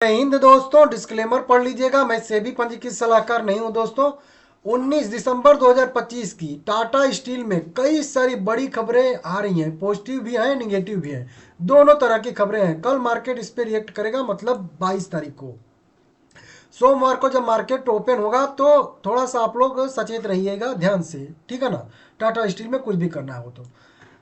जय हिंद दोस्तों, डिस्क्लेमर पढ़ लीजिएगा। मैं सेबी पंजीकृत सलाहकार नहीं हूं दोस्तों। 19 दिसंबर 2025 की टाटा स्टील में कई सारी बड़ी खबरें आ रही हैं। पॉजिटिव भी हैं, निगेटिव भी हैं, दोनों तरह की खबरें हैं। कल मार्केट इस पे रिएक्ट करेगा, मतलब 22 तारीख को सोमवार को जब मार्केट ओपन होगा तो थोड़ा सा आप लोग सचेत रहिएगा, ध्यान से, ठीक है ना। टाटा स्टील में कुछ भी करना हो तो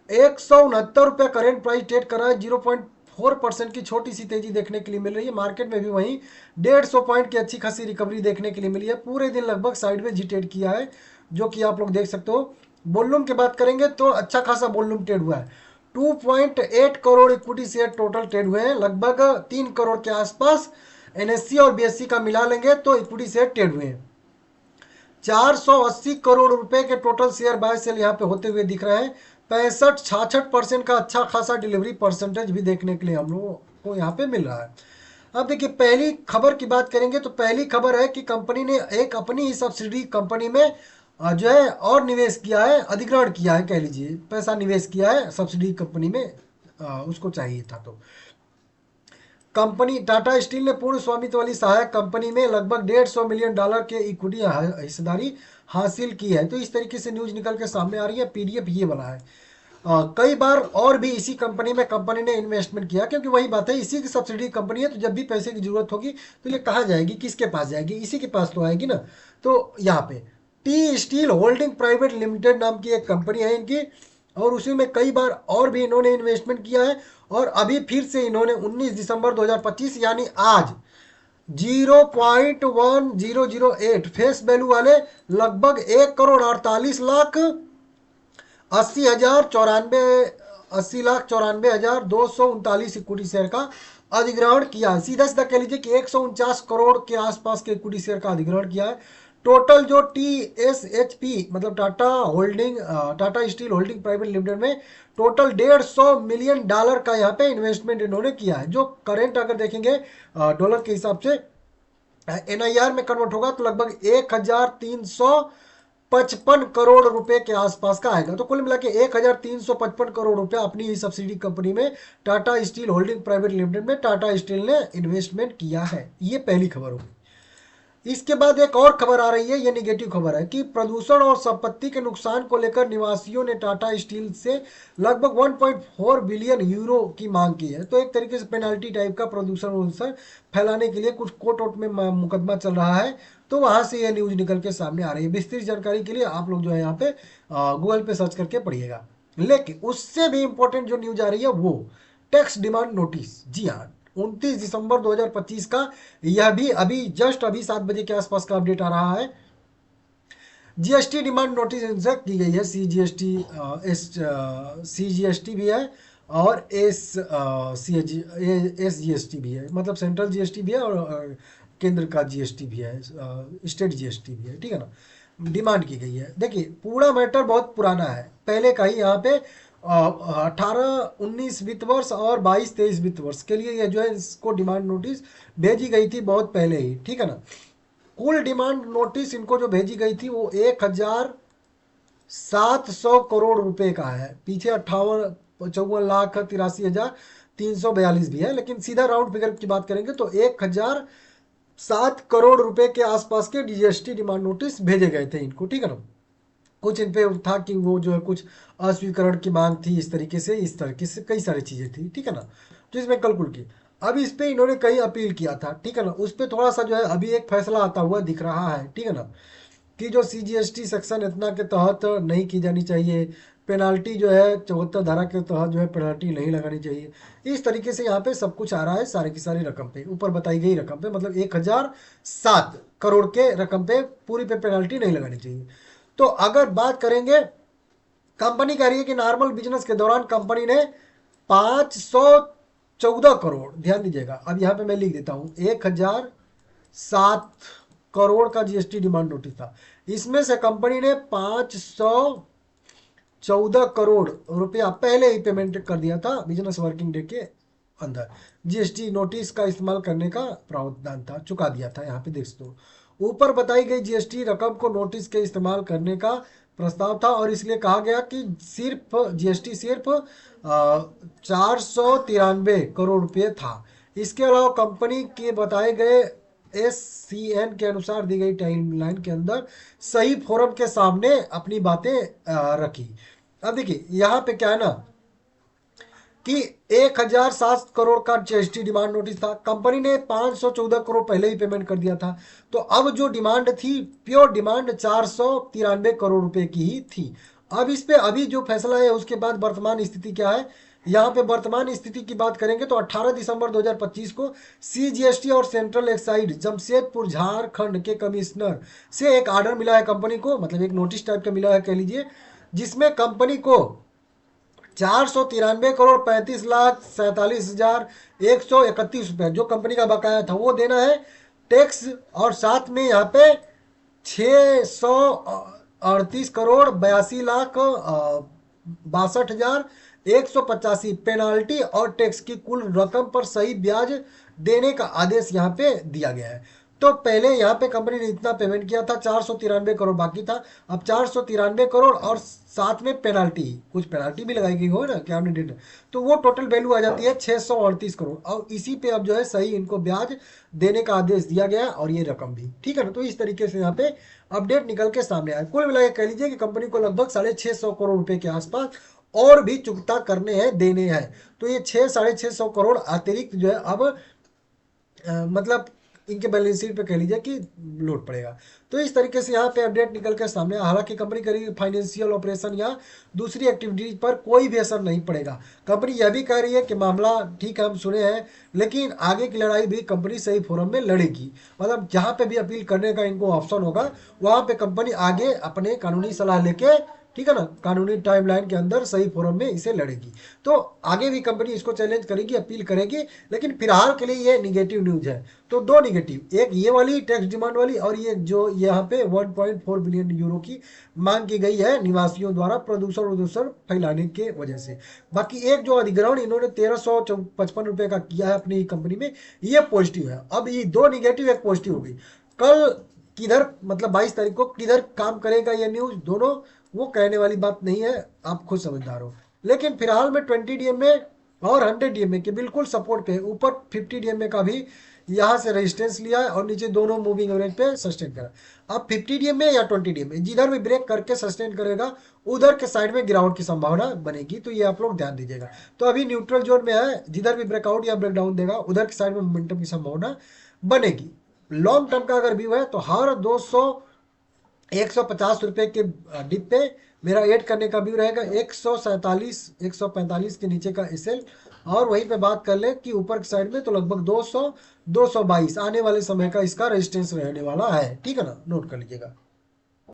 169 रुपये करेंट प्राइस ट्रेड कर रहा है। 0.4% की छोटी सी तेजी देखने के लिए मिल रही है। मार्केट में भी वहीं 150 पॉइंट की अच्छी खासी रिकवरी देखने के लिए मिली है। पूरे दिन लगभग साइडवेज जी ट्रेड किया है, जो कि आप लोग देख सकते हो। वॉल्यूम की बात करेंगे तो अच्छा खासा वॉल्यूम ट्रेड हुआ है। 2.8 crore equity share total trade हुए हैं, लगभग 3 करोड़ के आसपास। एनएससी और बीएससी का मिला लेंगे तो इक्विटी शेयर ट्रेड हुए हैं। 480 करोड़ रुपए के टोटल शेयर बाय सेल यहाँ पे होते हुए दिख रहे हैं। 65-66% का अच्छा खासा डिलीवरी परसेंटेज भी देखने के लिए हम लोगों को यहाँ पे मिल रहा है। अब देखिए, पहली खबर की बात करेंगे तो पहली खबर है कि कंपनी ने एक अपनी ही सब्सिडी कंपनी में जो है और निवेश किया है, अधिग्रहण किया है, कह लीजिए पैसा निवेश किया है सब्सिडी कंपनी में। उसको चाहिए था तो कंपनी टाटा स्टील ने पूर्ण स्वामित्व वाली सहायक कंपनी में लगभग $150 मिलियन के इक्विटी हिस्सेदारी हासिल की है। तो इस तरीके से न्यूज निकल के सामने आ रही है। पीडीएफ ये बना है। कई बार और भी इसी कंपनी में कंपनी ने इन्वेस्टमेंट किया, क्योंकि वही बात है, इसी की सब्सिडी कंपनी है, तो जब भी पैसे की जरूरत होगी तो ये कहाँ जाएगी, किसके पास जाएगी, इसी के पास तो आएगी ना। तो यहाँ पे T steel holding private limited नाम की एक कंपनी है इनकी, और उसी में कई बार और भी इन्होंने इन्वेस्टमेंट किया है। और अभी फिर से इन्होंने 19 दिसंबर 2025 यानी आज 0.1008 फेस वैल्यू वाले लगभग 1 करोड़ 48 लाख 80 लाख 94 इक्विटी शेयर का अधिग्रहण किया है। सीधा सीधा कह लीजिए कि 149 करोड़ के आसपास के इक्विटी शेयर का अधिग्रहण किया है। टोटल जो TSHP मतलब Tata steel holding private limited में टोटल $150 मिलियन का यहाँ पे इन्वेस्टमेंट इन्होंने किया है, जो करेंट अगर देखेंगे डॉलर के हिसाब से NIR में कन्वर्ट होगा तो लगभग 1355 करोड़ रुपए के आसपास का आएगा। तो कुल मिला के 1355 करोड़ रुपया अपनी ही सब्सिडी कंपनी में Tata steel holding private limited में टाटा स्टील ने इन्वेस्टमेंट किया है। ये पहली खबर होगी। इसके बाद एक और खबर आ रही है, ये निगेटिव खबर है कि प्रदूषण और संपत्ति के नुकसान को लेकर निवासियों ने टाटा स्टील से लगभग 1.4 बिलियन यूरो की मांग की है। तो एक तरीके से पेनाल्टी टाइप का प्रदूषण फैलाने के लिए कुछ कोर्ट वोट में मुकदमा चल रहा है। तो वहां से ये न्यूज निकल के सामने आ रही है। विस्तृत जानकारी के लिए आप लोग जो है यहाँ पे गूगल पे सर्च करके पढ़िएगा। लेकिन उससे भी इंपॉर्टेंट जो न्यूज आ रही है वो टैक्स डिमांड नोटिस। जी हाँ, 29 दिसंबर 2025 का यह भी अभी 7 बजे के आसपास का अपडेट आ रहा है। जीएसटी डिमांड नोटिस इंसर्ट की गई है। CGST भी है और SGST भी है, मतलब सेंट्रल जीएसटी भी है और केंद्र का जीएसटी भी है, स्टेट जीएसटी भी है, ठीक है ना। डिमांड की गई है। देखिए, पूरा मैटर बहुत पुराना है, पहले का ही। यहाँ पे 18-19 वित्त वर्ष और 22-23 वित्त वर्ष के लिए ये जो है इसको डिमांड नोटिस भेजी गई थी बहुत पहले ही, ठीक है ना। कुल डिमांड नोटिस इनको जो भेजी गई थी वो 1,700 करोड़ रुपए का है। पीछे 58-54,83,342 भी है, लेकिन सीधा राउंड फिगर की बात करेंगे तो 1,007 करोड़ रुपए के आसपास के जीएसटी डिमांड नोटिस भेजे गए थे इनको, ठीक है ना। कुछ इन पे था कि वो जो है कुछ अस्वीकरण की मांग थी, इस तरीके से कई सारी चीजें थी, ठीक है ना, जिसमें कलकुल की। अब इस पे इन्होंने कई अपील किया था, ठीक है ना। उस पे थोड़ा सा जो है अभी एक फैसला आता हुआ दिख रहा है, ठीक है ना, कि जो CGST सेक्शन इतना के तहत नहीं की जानी चाहिए। पेनाल्टी जो है 74 धारा के तहत जो है पेनाल्टी नहीं लगानी चाहिए। इस तरीके से यहाँ पे सब कुछ आ रहा है, सारी की सारी रकम पे, ऊपर बताई गई रकम पे, मतलब 1,007 करोड़ के रकम पे पूरी पे पेनाल्टी नहीं लगानी चाहिए। तो अगर बात करेंगे, कंपनी कह रही है कि नॉर्मल बिजनेस के दौरान कंपनी ने 514 करोड़, ध्यान दीजिएगा, अब यहाँ पे मैं लिख देता हूँ, 1,007 करोड़ का जीएसटी डिमांड नोटिस था। इसमें से कंपनी ने 514 करोड़ रुपया पहले ही पेमेंट कर दिया था बिजनेस वर्किंग डे के अंदर। जीएसटी नोटिस का इस्तेमाल करने का प्रावधान था, चुका दिया था, यहाँ पे देख सकते हो। ऊपर बताई गई जीएसटी रकम को नोटिस के इस्तेमाल करने का प्रस्ताव था, और इसलिए कहा गया कि जीएसटी सिर्फ 493 करोड़ रुपये था। इसके अलावा कंपनी के बताए गए SCN के अनुसार दी गई टाइमलाइन के अंदर सही फोरम के सामने अपनी बातें रखी। अब देखिए यहाँ पे क्या है ना कि 1007 करोड़ का GST डिमांड नोटिस था। कंपनी ने 514 करोड़ पहले ही पेमेंट कर दिया था। तो अब जो डिमांड थी, प्योर डिमांड 493 करोड़ रुपए की ही थी। अब इस पे अभी जो फैसला है उसके बाद वर्तमान स्थिति क्या है, यहाँ पे वर्तमान स्थिति की बात करेंगे तो 18 दिसंबर 2025 को CGST और सेंट्रल एक्साइज जमशेदपुर झारखंड के कमिश्नर से एक ऑर्डर मिला है कंपनी को, मतलब एक नोटिस टाइप का मिला है कह लीजिए, जिसमें कंपनी को 493 करोड़ 35 लाख 47 हजार 131 रुपए जो कंपनी का बकाया था वो देना है टैक्स, और साथ में यहाँ पे 638 करोड़ 82 लाख 62 हजार 185 पेनाल्टी और टैक्स की कुल रकम पर सही ब्याज देने का आदेश यहाँ पे दिया गया है। तो पहले यहाँ पे कंपनी ने इतना पेमेंट किया था, 493 करोड़ बाकी था, अब 493 करोड़ और साथ में पेनाल्टी, कुछ पेनाल्टी भी लगाई गई हो ना क्या आपने डेट, तो वो टोटल वैल्यू आ जाती है 638 करोड़, और इसी पे अब जो है सही इनको ब्याज देने का आदेश दिया गया और ये रकम भी, ठीक है ना। तो इस तरीके से यहाँ पे अपडेट निकल के सामने आया। कुल मिलाकर कह लीजिए कि कंपनी को लगभग 650 करोड़ रुपए के आसपास और भी चुकता करने हैं, देने हैं। तो ये 600-650 करोड़ अतिरिक्त जो है अब मतलब इनके बैलेंस शीट पे कह लीजिए कि लोड पड़ेगा। तो इस तरीके से यहाँ पे अपडेट निकल कर सामने आया। हालांकि कंपनी करेगी फाइनेंशियल ऑपरेशन या दूसरी एक्टिविटीज पर कोई भी असर नहीं पड़ेगा। कंपनी यह भी कह रही है कि मामला ठीक है हम सुने हैं, लेकिन आगे की लड़ाई भी कंपनी सही फोरम में लड़ेगी। मतलब जहाँ पे भी अपील करने का इनको ऑप्शन होगा वहाँ पे कंपनी आगे अपने कानूनी सलाह लेके, ठीक है ना, कानूनी टाइमलाइन के अंदर सही फोरम में इसे लड़ेगी। तो आगे भी कंपनी इसको चैलेंज करेगी, अपील करेगी, लेकिन फिलहाल के लिए ये निगेटिव न्यूज है। तो दो निगेटिव, एक ये वाली टैक्स डिमांड वाली और ये जो यहाँ पे 1.4 बिलियन यूरो की मांग की गई है निवासियों द्वारा प्रदूषण फैलाने के वजह से। बाकी एक जो अधिग्रहण इन्होंने 1355 रुपए का किया है अपनी कंपनी में, ये पॉजिटिव है। अब ये दो निगेटिव एक पॉजिटिव हो गई। कल किधर मतलब 22 तारीख को किधर काम करेगा ये न्यूज, दोनों वो कहने वाली बात नहीं है, आप खुद समझदार हो। लेकिन फिलहाल में 20 DMA और 100 DMA के बिल्कुल सपोर्ट पे, ऊपर 50 DMA का भी यहाँ से रेजिस्टेंस लिया है और नीचे दोनों मूविंग एवरेज पे सस्टेन करा। अब 50 DMA या 20 DMA जिधर भी ब्रेक करके सस्टेन करेगा उधर के साइड में गिरावट की संभावना बनेगी, तो ये आप लोग ध्यान दीजिएगा। तो अभी न्यूट्रल जोन में है, जिधर भी ब्रेकआउट या ब्रेकडाउन देगा उधर के साइड में मोमेंटम की संभावना बनेगी। लॉन्ग टर्म का अगर व्यू है तो हर 150 रुपए के डिप पे मेरा ऐड करने का व्यू रहेगा 147-145 के नीचे का SL, और वहीं पे बात कर ले कि ऊपर की साइड में तो लगभग 200-222 आने वाले समय का इसका रेजिस्टेंस रहने वाला है, ठीक है ना, नोट कर लीजिएगा।